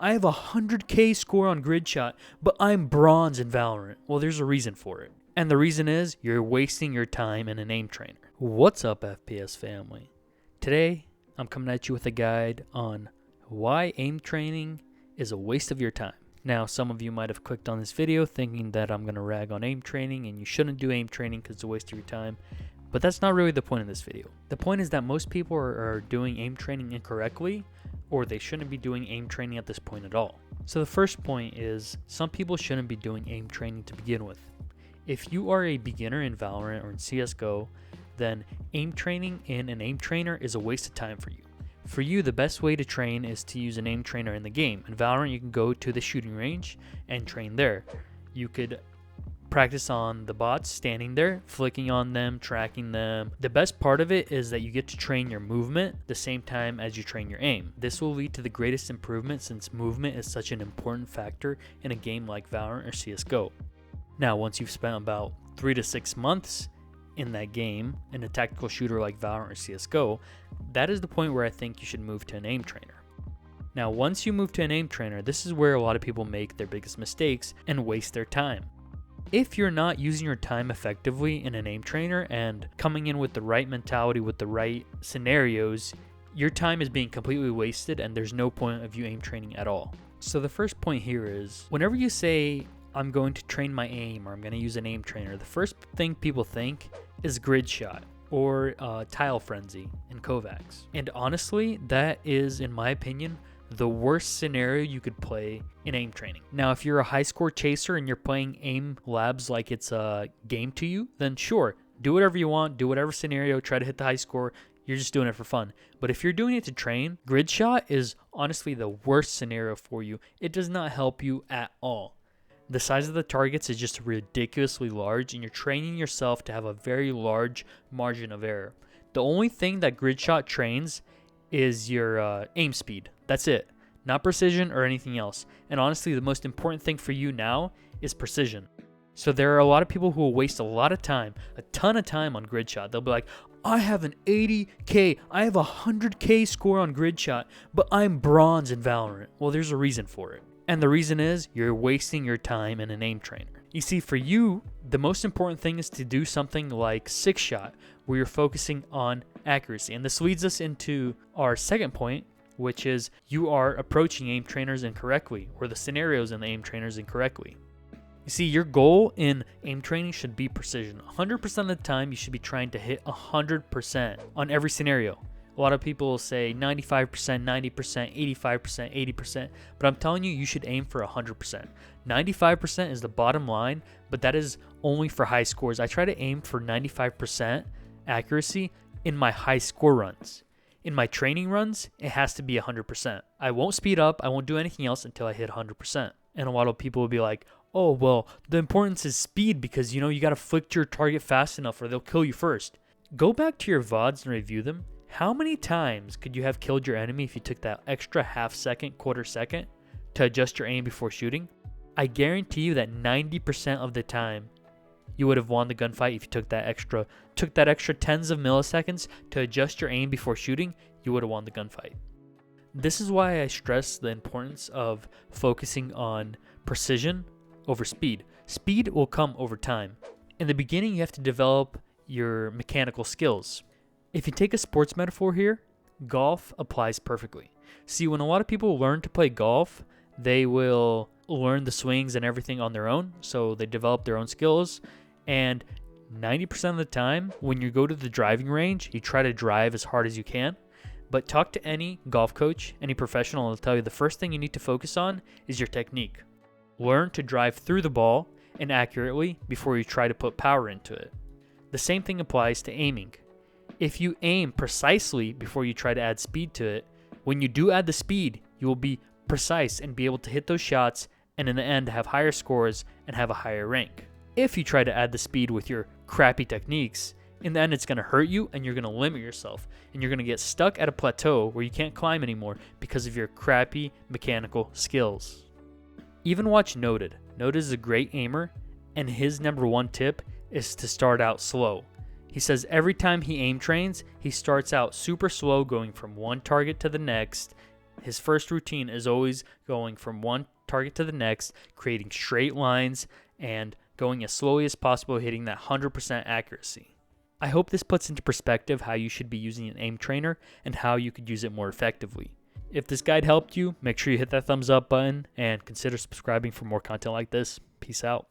I have a 100k score on grid shot, but I'm bronze in Valorant. Well, there's a reason for it. And the reason is you're wasting your time in an aim trainer. What's up, FPS family? Today, I'm coming at you with a guide on why aim training is a waste of your time. Now, some of you might have clicked on this video thinking that I'm going to rag on aim training and you shouldn't do aim training because it's a waste of your time. But that's not really the point of this video. The point is that most people are doing aim training incorrectly, or they shouldn't be doing aim training at this point at all. So the first point is some people shouldn't be doing aim training to begin with. If you are a beginner in Valorant or in Csgo, then aim training in an aim trainer is a waste of time for you. For you, the best way to train is to use an aim trainer in the game. In Valorant, you can go to the shooting range and train there. You could practice on the bots, standing there, flicking on them, tracking them. The best part of it is that you get to train your movement the same time as you train your aim. This will lead to the greatest improvement since movement is such an important factor in a game like Valorant or CSGO. Now, once you've spent about 3 to 6 months in that game, in a tactical shooter like Valorant or CSGO, that is the point where I think you should move to an aim trainer. Now, once you move to an aim trainer, this is where a lot of people make their biggest mistakes and waste their time. If you're not using your time effectively in an aim trainer and coming in with the right mentality, with the right scenarios, your time is being completely wasted and there's no point of you aim training at all. So the first point here is, whenever you say, I'm going to train my aim or I'm going to use an aim trainer, the first thing people think is grid shot or tile frenzy in Kovacs. And honestly, that is, in my opinion, the worst scenario you could play in aim training. Now, if you're a high score chaser and you're playing aim labs like it's a game to you, then sure, do whatever you want, do whatever scenario, try to hit the high score. You're just doing it for fun. But if you're doing it to train, grid shot is honestly the worst scenario for you. It does not help you at all. The size of the targets is just ridiculously large and you're training yourself to have a very large margin of error. The only thing that grid shot trains is your aim speed. That's it. Not precision or anything else. And honestly, the most important thing for you now is precision. So there are a lot of people who will waste a lot of time, a ton of time on grid shot. They'll be like, I have an 80k, I have a 100k score on grid shot, but I'm bronze in Valorant. Well, there's a reason for it. And the reason is you're wasting your time in an aim trainer. You see, for you, the most important thing is to do something like 6-shot, where you're focusing on accuracy. And this leads us into our second point, which is you are approaching aim trainers incorrectly, or the scenarios in the aim trainers incorrectly. You see, your goal in aim training should be precision. 100% of the time, you should be trying to hit 100% on every scenario. A lot of people will say 95%, 90%, 85%, 80%, but I'm telling you, you should aim for 100%. 95% is the bottom line, but that is only for high scores. I try to aim for 95% accuracy in my high score runs. In my training runs, it has to be 100%. I won't speed up, I won't do anything else until I hit 100%. And a lot of people will be like, oh, well, the importance is speed because, you got to flick your target fast enough or they'll kill you first. Go back to your VODs and review them. How many times could you have killed your enemy if you took that extra half second, quarter second to adjust your aim before shooting? I guarantee you that 90% of the time you would have won the gunfight if you took that extra tens of milliseconds to adjust your aim before shooting. You would have won the gunfight. This is why I stress the importance of focusing on precision over speed. Speed will come over time. In the beginning, you have to develop your mechanical skills. If you take a sports metaphor here, golf applies perfectly. See, when a lot of people learn to play golf, they will learn the swings and everything on their own, so they develop their own skills. And 90% of the time, when you go to the driving range, you try to drive as hard as you can. But talk to any golf coach, any professional, and they'll tell you the first thing you need to focus on is your technique. Learn to drive through the ball and accurately before you try to put power into it. The same thing applies to aiming. If you aim precisely before you try to add speed to it, when you do add the speed, you will be precise and be able to hit those shots and in the end have higher scores and have a higher rank. If you try to add the speed with your crappy techniques, in the end it's going to hurt you and you're going to limit yourself and you're going to get stuck at a plateau where you can't climb anymore because of your crappy mechanical skills. Even watch Noted. Noted is a great aimer and his number one tip is to start out slow. He says every time he aim trains, he starts out super slow going from one target to the next His first routine is always going from one target to the next, creating straight lines, and going as slowly as possible, hitting that 100% accuracy. I hope this puts into perspective how you should be using an aim trainer and how you could use it more effectively. If this guide helped you, make sure you hit that thumbs up button and consider subscribing for more content like this. Peace out.